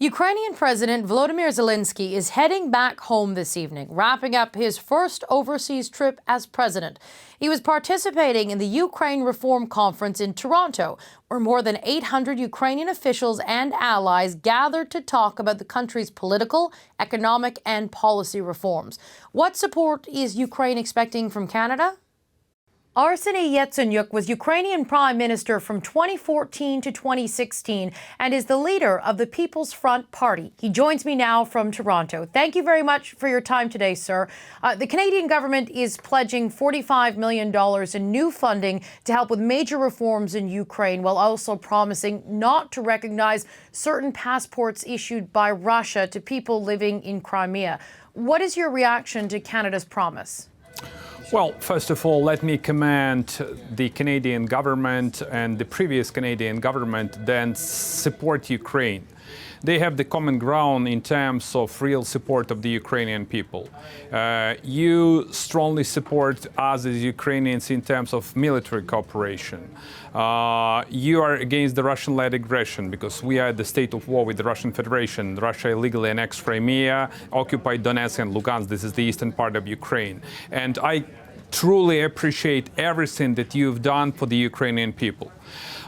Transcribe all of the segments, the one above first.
Ukrainian President Volodymyr Zelensky is heading back home this evening, wrapping up his first overseas trip as president. He was participating in the Ukraine Reform Conference in Toronto, where more than 800 Ukrainian officials and allies gathered to talk about the country's political, economic and policy reforms. What support is Ukraine expecting from Canada? Arseniy Yatsenyuk was Ukrainian Prime Minister from 2014 to 2016 and is the leader of the People's Front Party. He joins me now from Toronto. Thank you very much for your time today, sir. The Canadian government is pledging $45 million in new funding to help with major reforms in Ukraine, while also promising not to recognize certain passports issued by Russia to people living in Crimea. What is your reaction to Canada's promise? Well, first of all, let me commend the Canadian government and the previous Canadian government that support Ukraine. They have the common ground in terms of real support of the Ukrainian people. You strongly support us as Ukrainians in terms of military cooperation. You are against the Russian-led aggression because we are at the state of war with the Russian Federation. Russia illegally annexed Crimea, occupied Donetsk and Lugansk. This is the eastern part of Ukraine. And I truly appreciate everything that you've done for the Ukrainian people.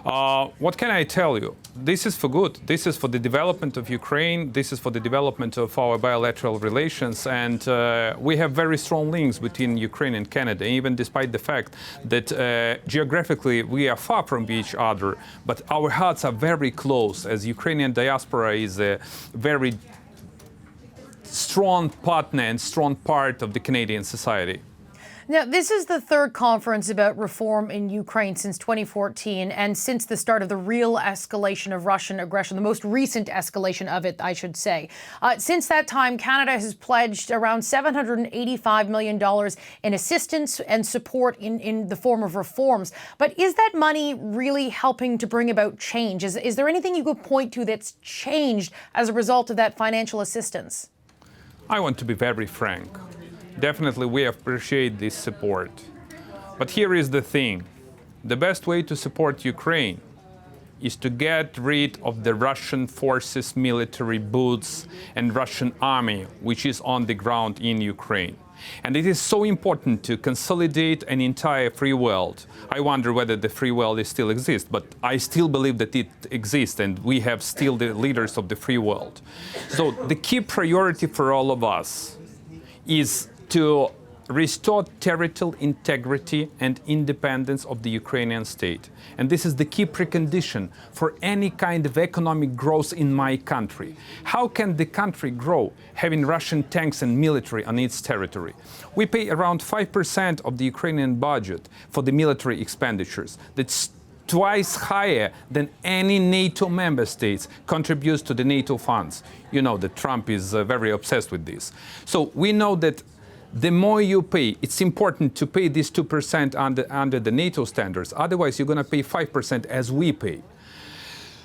What can I tell you? This is for good. This is for the development of Ukraine. This is for the development of our bilateral relations. And we have very strong links between Ukraine and Canada, even despite the fact that geographically we are far from each other. But our hearts are very close, as Ukrainian diaspora is a very strong partner and strong part of the Canadian society. Now, this is the third conference about reform in Ukraine since 2014 and since the start of the real escalation of Russian aggression, the most recent escalation of it, I should say. Since that time, Canada has pledged around $785 million in assistance and support in the form of reforms. But is that money really helping to bring about change? Is there anything you could point to that's changed as a result of that financial assistance? I want to be very frank. Definitely, we appreciate this support. But here is the thing. The best way to support Ukraine is to get rid of the Russian forces, military boots, and Russian army, which is on the ground in Ukraine. And it is so important to consolidate an entire free world. I wonder whether the free world still exists, but I still believe that it exists, and we have still the leaders of the free world. So the key priority for all of us is to restore territorial integrity and independence of the Ukrainian state. And this is the key precondition for any kind of economic growth in my country. How can the country grow having Russian tanks and military on its territory? We pay around 5% of the Ukrainian budget for the military expenditures. That's twice higher than any NATO member states contributes to the NATO funds. You know that Trump is very obsessed with this. So we know that the more you pay, it's important to pay this 2% under the NATO standards. Otherwise, you're going to pay 5% as we pay.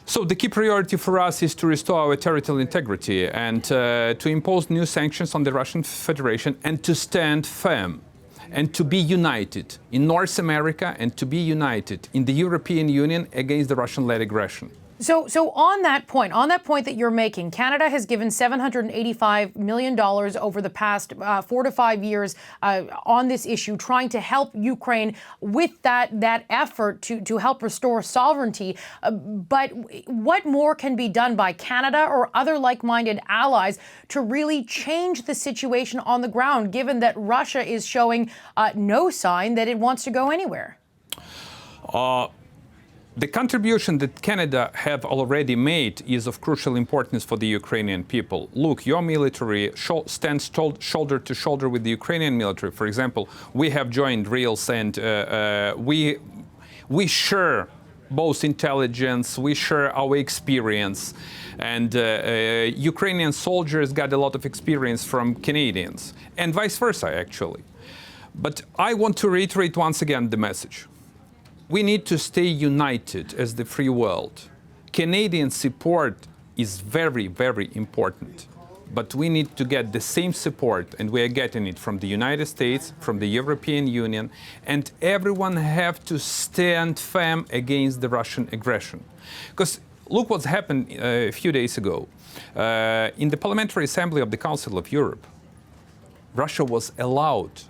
So the key priority for us is to restore our territorial integrity and to impose new sanctions on the Russian Federation and to stand firm and to be united in North America and to be united in the European Union against the Russian-led aggression. So on that point that you're making, Canada has given $785 million over the past 4 to 5 years on this issue, trying to help Ukraine with that effort to help restore sovereignty. But what more can be done by Canada or other like-minded allies to really change the situation on the ground, given that Russia is showing no sign that it wants to go anywhere? The contribution that Canada have already made is of crucial importance for the Ukrainian people. Look, your military stands shoulder to shoulder with the Ukrainian military. For example, we have joined drills and we share both intelligence, we share our experience. And Ukrainian soldiers got a lot of experience from Canadians, and vice versa, actually. But I want to reiterate once again the message. We need to stay united as the free world. Canadian support is very, very important. But we need to get the same support, and we are getting it from the United States, from the European Union, and everyone have to stand firm against the Russian aggression. Because Look what's happened a few days ago. In the Parliamentary Assembly of the Council of Europe, Russia was allowed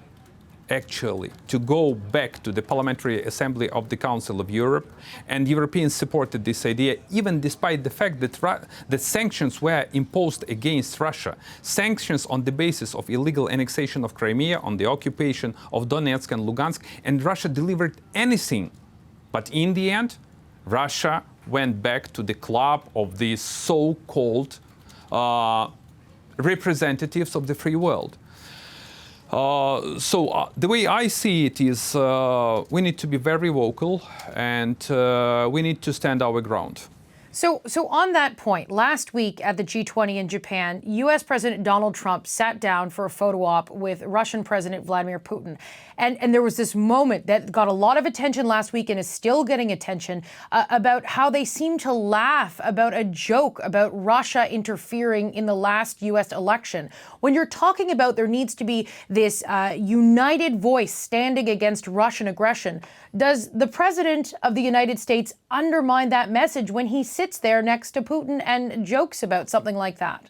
actually to go back to the Parliamentary Assembly of the Council of Europe, and Europeans supported this idea, even despite the fact that sanctions were imposed against Russia. Sanctions on the basis of illegal annexation of Crimea, on the occupation of Donetsk and Lugansk, and Russia delivered anything. But in the end, Russia went back to the club of these so-called representatives of the free world. The way I see it is we need to be very vocal, and we need to stand our ground. So on that point, last week at the G20 in Japan, U.S. President Donald Trump sat down for a photo op with Russian President Vladimir Putin. And there was this moment that got a lot of attention last week and is still getting attention about how they seem to laugh about a joke about Russia interfering in the last U.S. election. When you're talking about there needs to be this united voice standing against Russian aggression, does the President of the United States undermine that message when he sits there next to Putin and jokes about something like that?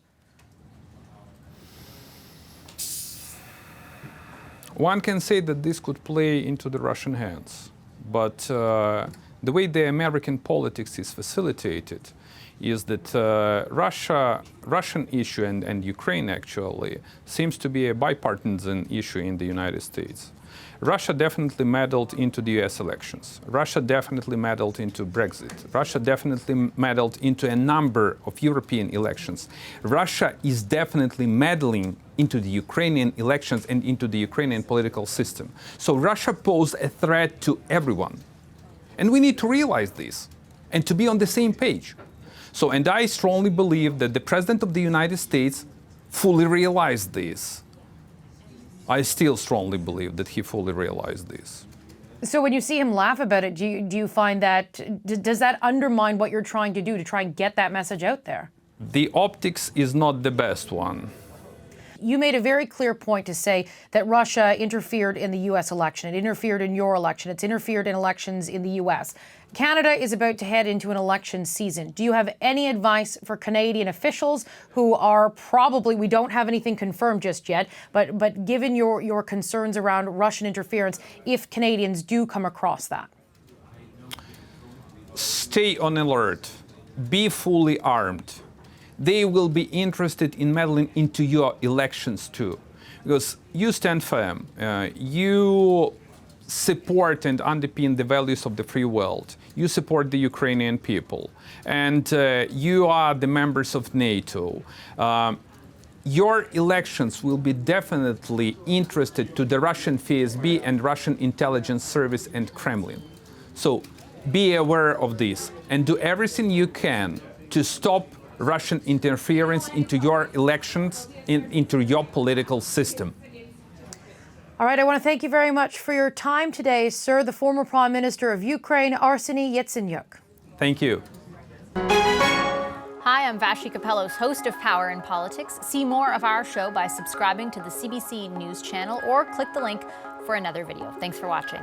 One can say that this could play into the Russian hands, but the way the American politics is facilitated is that Russian issue and Ukraine actually seems to be a bipartisan issue in the United States. Russia definitely meddled into the US elections. Russia definitely meddled into Brexit. Russia definitely meddled into a number of European elections. Russia is definitely meddling into the Ukrainian elections and into the Ukrainian political system. So Russia posed a threat to everyone. And we need to realize this and to be on the same page. And I strongly believe that the President of the United States fully realized this. I still strongly believe that he fully realized this. So when you see him laugh about it, do you find that, does that undermine what you're trying to do to try and get that message out there? The optics is not the best one. You made a very clear point to say that Russia interfered in the U.S. election. It interfered in your election. It's interfered in elections in the U.S. Canada is about to head into an election season. Do you have any advice for Canadian officials who are probably, we don't have anything confirmed just yet, but given your concerns around Russian interference, if Canadians do come across that? Stay on alert. Be fully armed. They will be interested in meddling into your elections too, because you stand firm. You support and underpin the values of the free world. You support the Ukrainian people, and you are the members of NATO. Your elections will be definitely interested to the Russian FSB and Russian intelligence service and Kremlin. So be aware of this and do everything you can to stop Russian interference into your elections, into your political system. All right, I want to thank you very much for your time today, sir, the former Prime Minister of Ukraine, Arseniy Yatsenyuk. Thank you. Hi, I'm Vashi Capellos, host of Power in Politics. See more of our show by subscribing to the CBC News channel or click the link for another video. Thanks for watching.